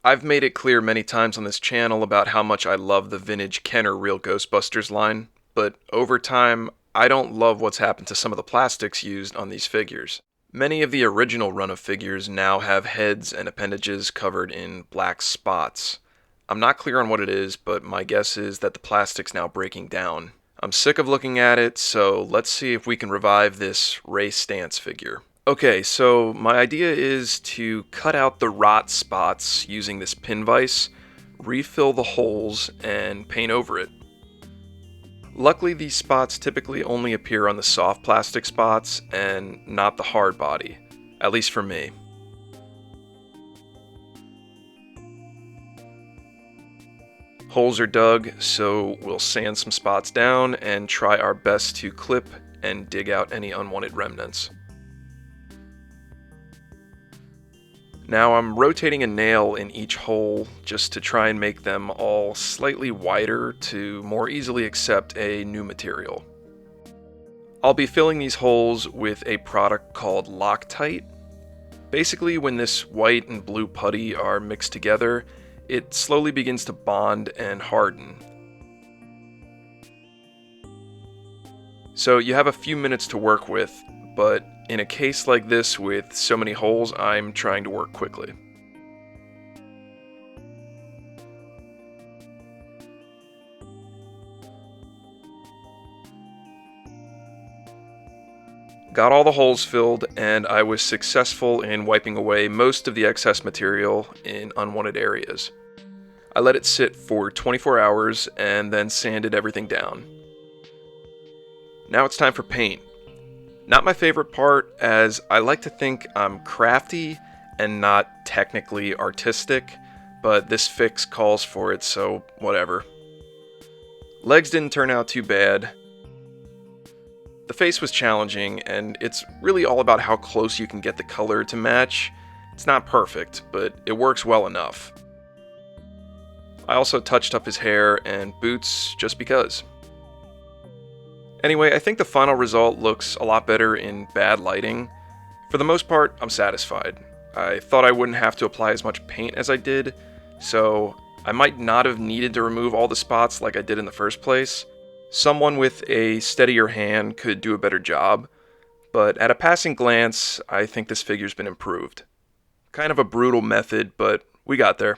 I've made it clear many times on this channel about how much I love the vintage Kenner Real Ghostbusters line, but over time, I don't love what's happened to some of the plastics used on these figures. Many of the original run of figures now have heads and appendages covered in black spots. I'm not clear on what it is, but my guess is that the plastic's now breaking down. I'm sick of looking at it, so let's see if we can revive this Ray Stantz figure. Okay, so my idea is to cut out the rot spots using this pin vise, refill the holes, and paint over it. Luckily, these spots typically only appear on the soft plastic spots and not the hard body, at least for me. Holes are dug, so we'll sand some spots down and try our best to clip and dig out any unwanted remnants. Now I'm rotating a nail in each hole just to try and make them all slightly wider to more easily accept a new material. I'll be filling these holes with a product called Loctite. Basically, when this white and blue putty are mixed together, it slowly begins to bond and harden. So you have a few minutes to work with, but in a case like this with so many holes, I'm trying to work quickly. Got all the holes filled, and I was successful in wiping away most of the excess material in unwanted areas. I let it sit for 24 hours and then sanded everything down. Now it's time for paint. Not my favorite part, as I like to think I'm crafty and not technically artistic, but this fix calls for it, so whatever. Legs didn't turn out too bad. The face was challenging, and it's really all about how close you can get the color to match. It's not perfect, but it works well enough. I also touched up his hair and boots just because. Anyway, I think the final result looks a lot better in bad lighting. For the most part, I'm satisfied. I thought I wouldn't have to apply as much paint as I did, so I might not have needed to remove all the spots like I did in the first place. Someone with a steadier hand could do a better job, but at a passing glance, I think this figure's been improved. Kind of a brutal method, but we got there.